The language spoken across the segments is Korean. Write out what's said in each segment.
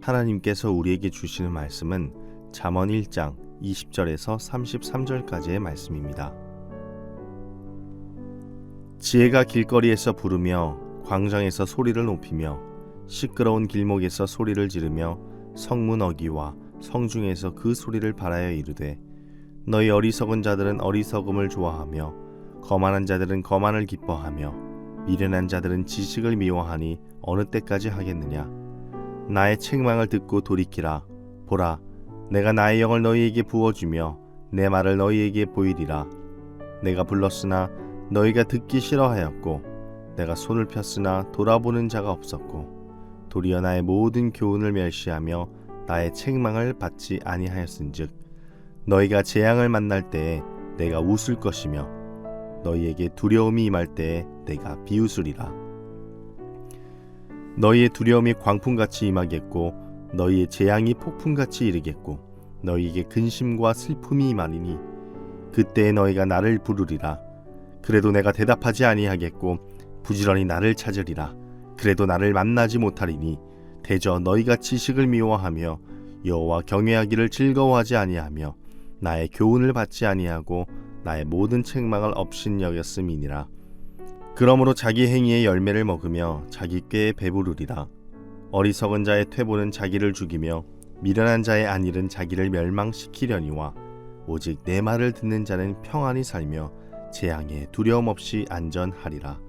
하나님께서 우리에게 주시는 말씀은 잠언 1장 20절에서 33절까지의 말씀입니다. 지혜가 길거리에서 부르며 광장에서 소리를 높이며 시끄러운 길목에서 소리를 지르며 성문 어귀와 성중에서 그 소리를 발하여 이르되 너희 어리석은 자들은 어리석음을 좋아하며 거만한 자들은 거만을 기뻐하며 미련한 자들은 지식을 미워하니 어느 때까지 하겠느냐. 나의 책망을 듣고 돌이키라. 보라, 내가 나의 영을 너희에게 부어주며 내 말을 너희에게 보이리라. 내가 불렀으나 너희가 듣기 싫어하였고 내가 손을 폈으나 돌아보는 자가 없었고 도리어 나의 모든 교훈을 멸시하며 나의 책망을 받지 아니하였은즉 너희가 재앙을 만날 때에 내가 웃을 것이며 너희에게 두려움이 임할 때에 내가 비웃으리라. 너희의 두려움이 광풍같이 임하겠고 너희의 재앙이 폭풍같이 이르겠고 너희에게 근심과 슬픔이 임하리니 그때에 너희가 나를 부르리라. 그래도 내가 대답하지 아니하겠고 부지런히 나를 찾으리라. 그래도 나를 만나지 못하리니 대저 너희가 지식을 미워하며 여호와 경외하기를 즐거워하지 아니하며 나의 교훈을 받지 아니하고 나의 모든 책망을 업신여겼음이니라. 그러므로 자기 행위의 열매를 먹으며 자기 꾀에 배부르리라. 어리석은 자의 퇴보는 자기를 죽이며 미련한 자의 안일은 자기를 멸망시키려니와 오직 내 말을 듣는 자는 평안히 살며 재앙에 두려움 없이 안전하리라.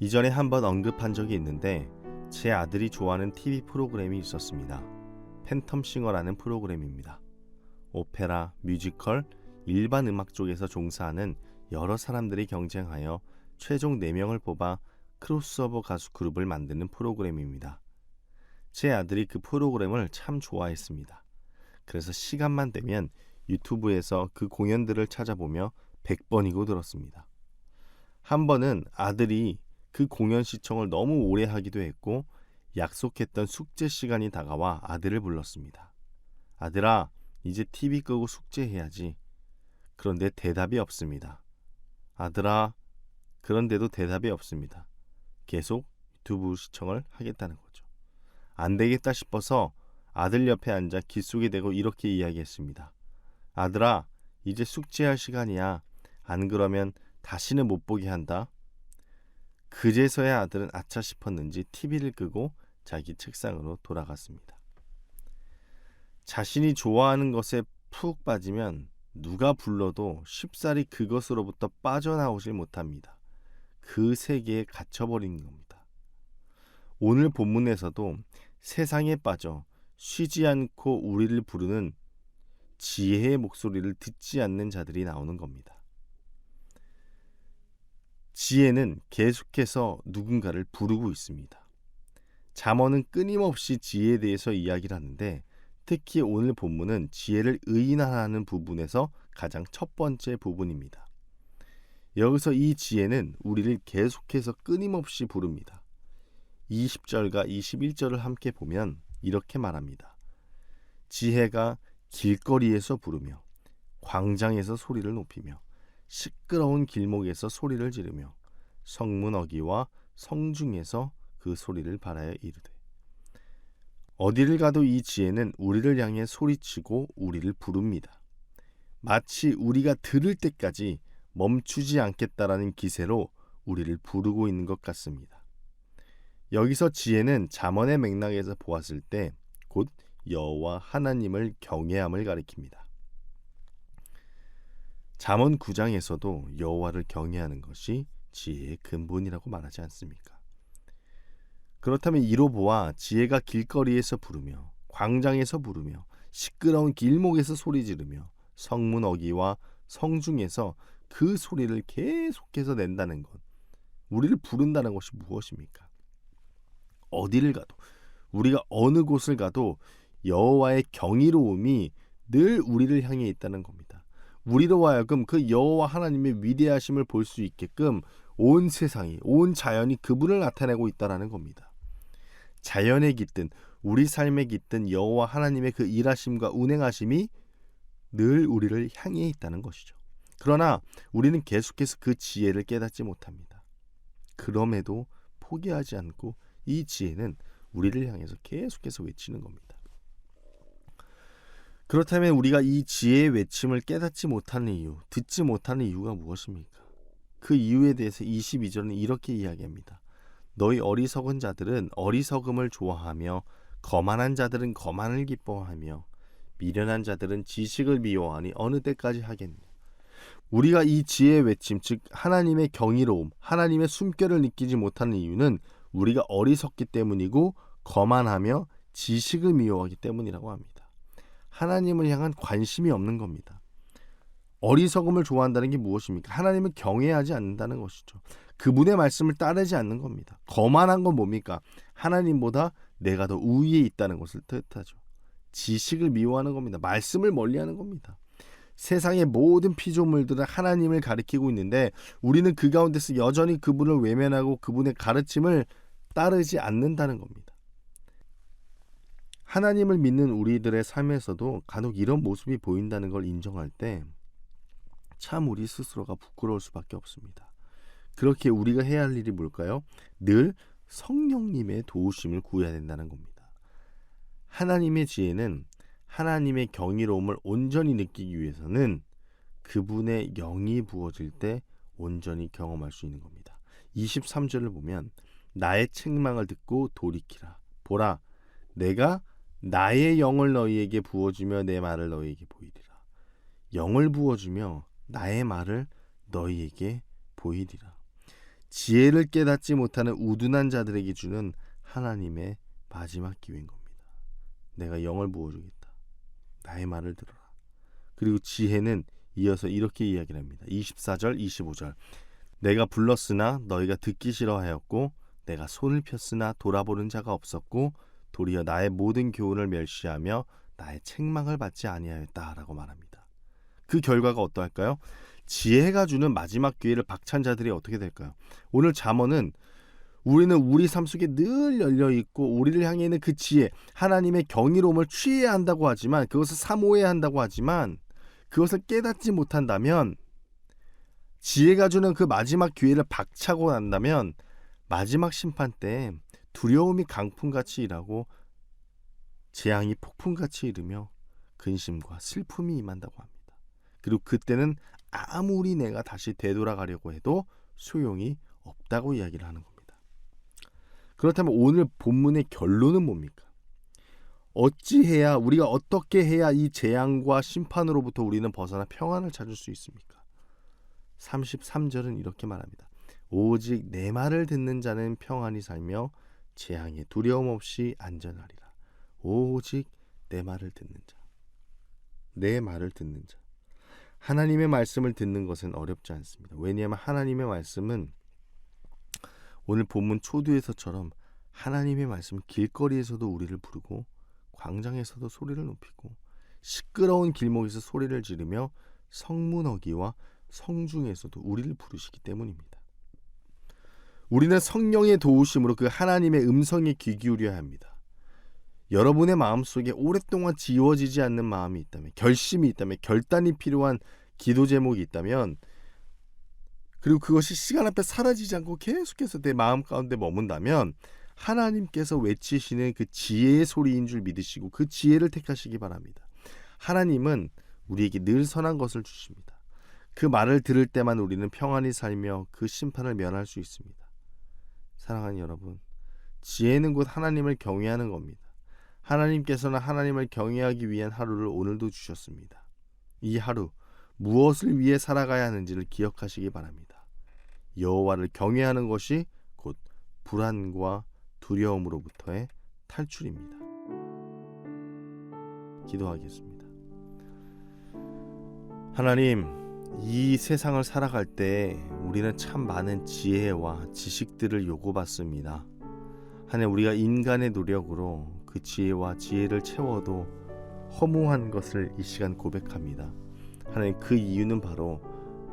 이전에 한번 언급한 적이 있는데 제 아들이 좋아하는 TV 프로그램이 있었습니다. 팬텀싱어라는 프로그램입니다. 오페라, 뮤지컬, 일반 음악 쪽에서 종사하는 여러 사람들이 경쟁하여 최종 4명을 뽑아 크로스오버 가수 그룹을 만드는 프로그램입니다. 제 아들이 그 프로그램을 참 좋아했습니다. 그래서 시간만 되면 유튜브에서 그 공연들을 찾아보며 100번이고 들었습니다. 한 번은 아들이 그 공연 시청을 너무 오래 하기도 했고 약속했던 숙제 시간이 다가와 아들을 불렀습니다. 아들아, 이제 TV 끄고 숙제해야지. 그런데 대답이 없습니다. 아들아, 그런데도 대답이 없습니다. 계속 유튜브 시청을 하겠다는 거죠. 안 되겠다 싶어서 아들 옆에 앉아 귓속에 대고 이렇게 이야기했습니다. 아들아, 이제 숙제할 시간이야. 안 그러면 다시는 못 보게 한다. 그제서야 아들은 아차 싶었는지 TV를 끄고 자기 책상으로 돌아갔습니다. 자신이 좋아하는 것에 푹 빠지면 누가 불러도 쉽사리 그것으로부터 빠져나오질 못합니다. 그 세계에 갇혀버리는 겁니다. 오늘 본문에서도 세상에 빠져 쉬지 않고 우리를 부르는 지혜의 목소리를 듣지 않는 자들이 나오는 겁니다. 지혜는 계속해서 누군가를 부르고 있습니다. 잠언은 끊임없이 지혜에 대해서 이야기를 하는데 특히 오늘 본문은 지혜를 의인화하는 부분에서 가장 첫 번째 부분입니다. 여기서 이 지혜는 우리를 계속해서 끊임없이 부릅니다. 20절과 21절을 함께 보면 이렇게 말합니다. 지혜가 길거리에서 부르며 광장에서 소리를 높이며 시끄러운 길목에서 소리를 지르며 성문 어귀와 성중에서 그 소리를 발하여 이르되. 어디를 가도 이 지혜는 우리를 향해 소리치고 우리를 부릅니다. 마치 우리가 들을 때까지 멈추지 않겠다라는 기세로 우리를 부르고 있는 것 같습니다. 여기서 지혜는 잠언의 맥락에서 보았을 때 곧 여호와 하나님을 경외함을 가리킵니다. 잠언 9장에서도 여호와를 경외하는 것이 지혜의 근본이라고 말하지 않습니까? 그렇다면 이로 보아 지혜가 길거리에서 부르며 광장에서 부르며 시끄러운 길목에서 소리 지르며 성문 어귀와 성중에서 그 소리를 계속해서 낸다는 것, 우리를 부른다는 것이 무엇입니까? 어디를 가도, 우리가 어느 곳을 가도 여호와의 경이로움이 늘 우리를 향해 있다는 겁니다. 우리로 하여금 그 여호와 하나님의 위대하심을 볼 수 있게끔 온 세상이, 온 자연이 그분을 나타내고 있다는 겁니다. 자연에 깃든, 우리 삶에 깃든 여호와 하나님의 그 일하심과 운행하심이 늘 우리를 향해 있다는 것이죠. 그러나 우리는 계속해서 그 지혜를 깨닫지 못합니다. 그럼에도 포기하지 않고 이 지혜는 우리를 향해서 계속해서 외치는 겁니다. 그렇다면 우리가 이 지혜의 외침을 깨닫지 못하는 이유, 듣지 못하는 이유가 무엇입니까? 그 이유에 대해서 22절은 이렇게 이야기합니다. 너희 어리석은 자들은 어리석음을 좋아하며 거만한 자들은 거만을 기뻐하며 미련한 자들은 지식을 미워하니 어느 때까지 하겠느냐. 우리가 이 지혜의 외침, 즉 하나님의 경이로움, 하나님의 숨결을 느끼지 못하는 이유는 우리가 어리석기 때문이고 거만하며 지식을 미워하기 때문이라고 합니다. 하나님을 향한 관심이 없는 겁니다. 어리석음을 좋아한다는 게 무엇입니까? 하나님을 경외하지 않는다는 것이죠. 그분의 말씀을 따르지 않는 겁니다. 거만한 건 뭡니까? 하나님보다 내가 더 우위에 있다는 것을 뜻하죠. 지식을 미워하는 겁니다. 말씀을 멀리하는 겁니다. 세상의 모든 피조물들은 하나님을 가리키고 있는데 우리는 그 가운데서 여전히 그분을 외면하고 그분의 가르침을 따르지 않는다는 겁니다. 하나님을 믿는 우리들의 삶에서도 간혹 이런 모습이 보인다는 걸 인정할 때 참 우리 스스로가 부끄러울 수밖에 없습니다. 그렇게 우리가 해야 할 일이 뭘까요? 늘 성령님의 도우심을 구해야 된다는 겁니다. 하나님의 지혜는 하나님의 경이로움을 온전히 느끼기 위해서는 그분의 영이 부어질 때 온전히 경험할 수 있는 겁니다. 23절을 보면 나의 책망을 듣고 돌이키라. 보라, 내가 나의 영을 너희에게 부어주며 내 말을 너희에게 보이리라. 영을 부어주며 나의 말을 너희에게 보이리라. 지혜를 깨닫지 못하는 우둔한 자들에게 주는 하나님의 마지막 기회인 겁니다. 내가 영을 부어주겠다. 나의 말을 들어라. 그리고 지혜는 이어서 이렇게 이야기를 합니다. 24절, 25절. 내가 불렀으나 너희가 듣기 싫어하였고 내가 손을 폈으나 돌아보는 자가 없었고 도리어 나의 모든 교훈을 멸시하며 나의 책망을 받지 아니하였다라고 말합니다. 그 결과가 어떠할까요? 지혜가 주는 마지막 기회를 박찬 자들이 어떻게 될까요? 오늘 잠언은 우리는 우리 삶 속에 늘 열려있고 우리를 향해 있는 그 지혜, 하나님의 경이로움을 취해야 한다고 하지만 그것을 사모해야 한다고 하지만 그것을 깨닫지 못한다면 지혜가 주는 그 마지막 기회를 박차고 난다면 마지막 심판 때 두려움이 강풍같이 일하고 재앙이 폭풍같이 이르며 근심과 슬픔이 임한다고 합니다. 그리고 그때는 아무리 내가 다시 되돌아가려고 해도 소용이 없다고 이야기를 하는 겁니다. 그렇다면 오늘 본문의 결론은 뭡니까? 어찌해야 우리가 어떻게 해야 이 재앙과 심판으로부터 우리는 벗어나 평안을 찾을 수 있습니까? 33절은 이렇게 말합니다. 오직 내 말을 듣는 자는 평안히 살며 재앙에 두려움 없이 안전하리라. 오직 내 말을 듣는 자. 내 말을 듣는 자. 하나님의 말씀을 듣는 것은 어렵지 않습니다. 왜냐하면 하나님의 말씀은 오늘 본문 초두에서처럼 하나님의 말씀은 길거리에서도 우리를 부르고 광장에서도 소리를 높이고 시끄러운 길목에서 소리를 지르며 성문어기와 성중에서도 우리를 부르시기 때문입니다. 우리는 성령의 도우심으로 그 하나님의 음성에 귀 기울여야 합니다. 여러분의 마음속에 오랫동안 지워지지 않는 마음이 있다면, 결심이 있다면, 결단이 필요한 기도 제목이 있다면, 그리고 그것이 시간 앞에 사라지지 않고 계속해서 내 마음 가운데 머문다면 하나님께서 외치시는 그 지혜의 소리인 줄 믿으시고 그 지혜를 택하시기 바랍니다. 하나님은 우리에게 늘 선한 것을 주십니다. 그 말을 들을 때만 우리는 평안히 살며 그 심판을 면할 수 있습니다. 사랑하는 여러분, 지혜는 곧 하나님을 경외하는 겁니다. 하나님께서는 하나님을 경외하기 위한 하루를 오늘도 주셨습니다. 이 하루 무엇을 위해 살아가야 하는지를 기억하시기 바랍니다. 여호와를 경외하는 것이 곧 불안과 두려움으로부터의 탈출입니다. 기도하겠습니다. 하나님, 이 세상을 살아갈 때 우리는 참 많은 지혜와 지식들을 요구받습니다. 하나님, 우리가 인간의 노력으로 그 지혜와 지혜를 채워도 허무한 것을 이 시간 고백합니다. 하나님, 그 이유는 바로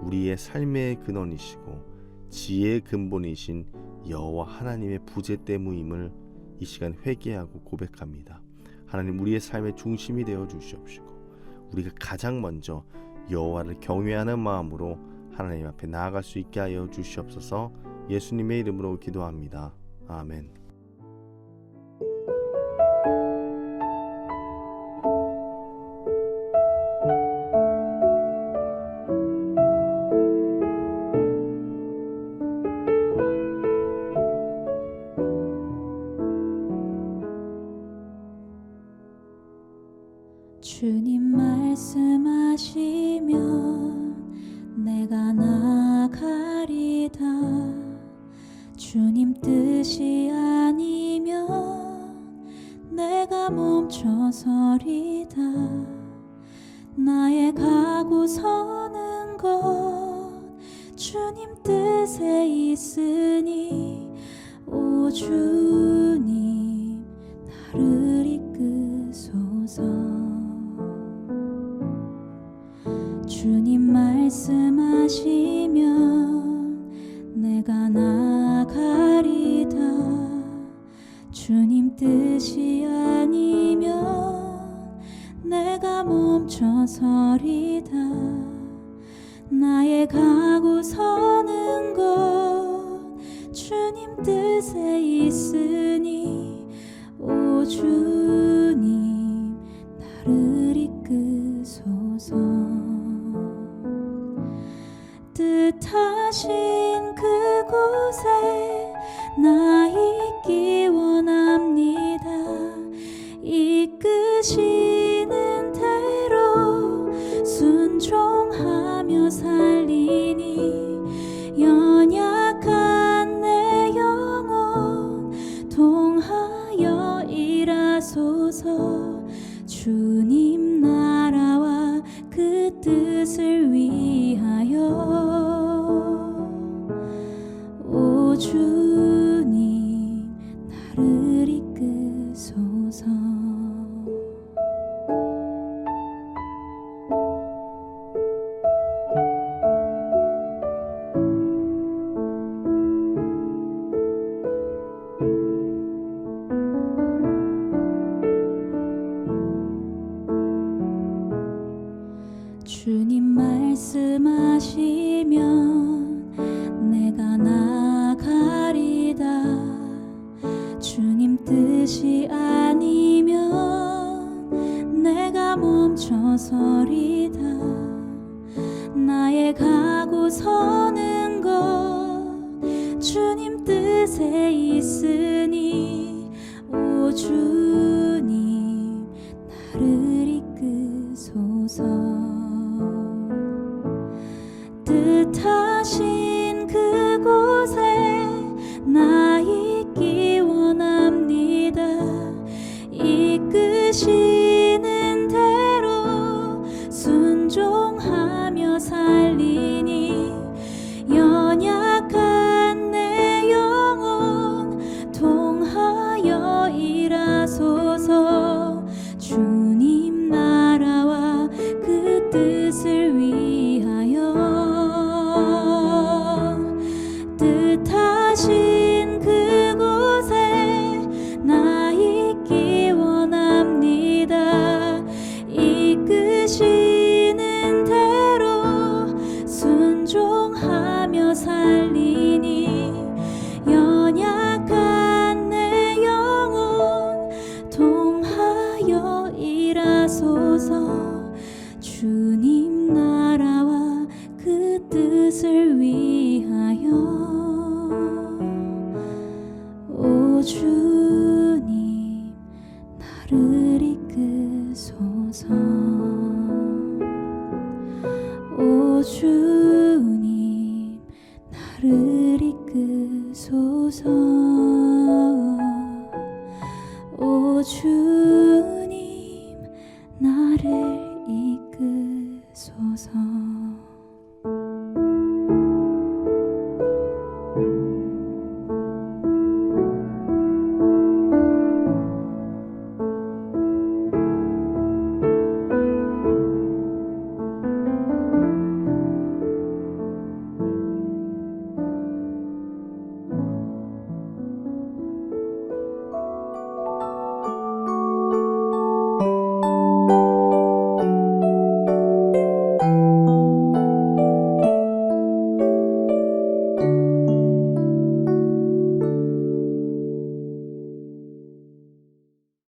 우리의 삶의 근원이시고 지혜의 근본이신 여호와 하나님의 부재 때문임을 이 시간 회개하고 고백합니다. 하나님, 우리의 삶의 중심이 되어 주시옵시고 우리가 가장 먼저 여호와를 경외하는 마음으로 하나님 앞에 나아갈 수 있게 하여 주시옵소서. 예수님의 이름으로 기도합니다. 아멘. 주님 말씀하시면 내가 나가리다. 주님 뜻이 아니면 내가 멈춰서리다. 나의 가고 서는 것 주님 뜻에 있으니 오 주님 나를 이끄소서. 주님 말씀하시면 내가 나가리다. 주님 뜻이 아니면 내가 멈춰서리다. 나의 가고 서는 것 주님 뜻에 있으니 오 주님 나를 이끄소서. 뜻하신 그곳에 나 있기 원합니다. 이끄시는 대로 순종하며 살리니 연약한 내 영혼 통하여 일하소서. 주님 나라와 그 뜻을 위하여 오 주님 나를 이끄소서. 주님 말씀하시면 내가 나가리다. 주님 뜻이 아니면 내가 멈춰서리다. 나의 가고 서는 것 주님 뜻에 있으니 오 주님 나를 이끄소서. 뜻하신 그곳에 나 있기 원합니다. 이끄시는 대로 순종하며 살리니 연약한 내 영혼 통하여 일하소서. 주님 나라와 그 뜻을 위하여 뜻하신 그곳에 나 있기 원합니다. 이끄시는 대로 순종하며 살리니 연약한 내 영혼 통하여 일하소서. 주님 나라와 그 뜻을 위하여 오 주님 나를 이끄소서. 오 주님 나를 이끄소서. 오 주님 나를 이끄소서.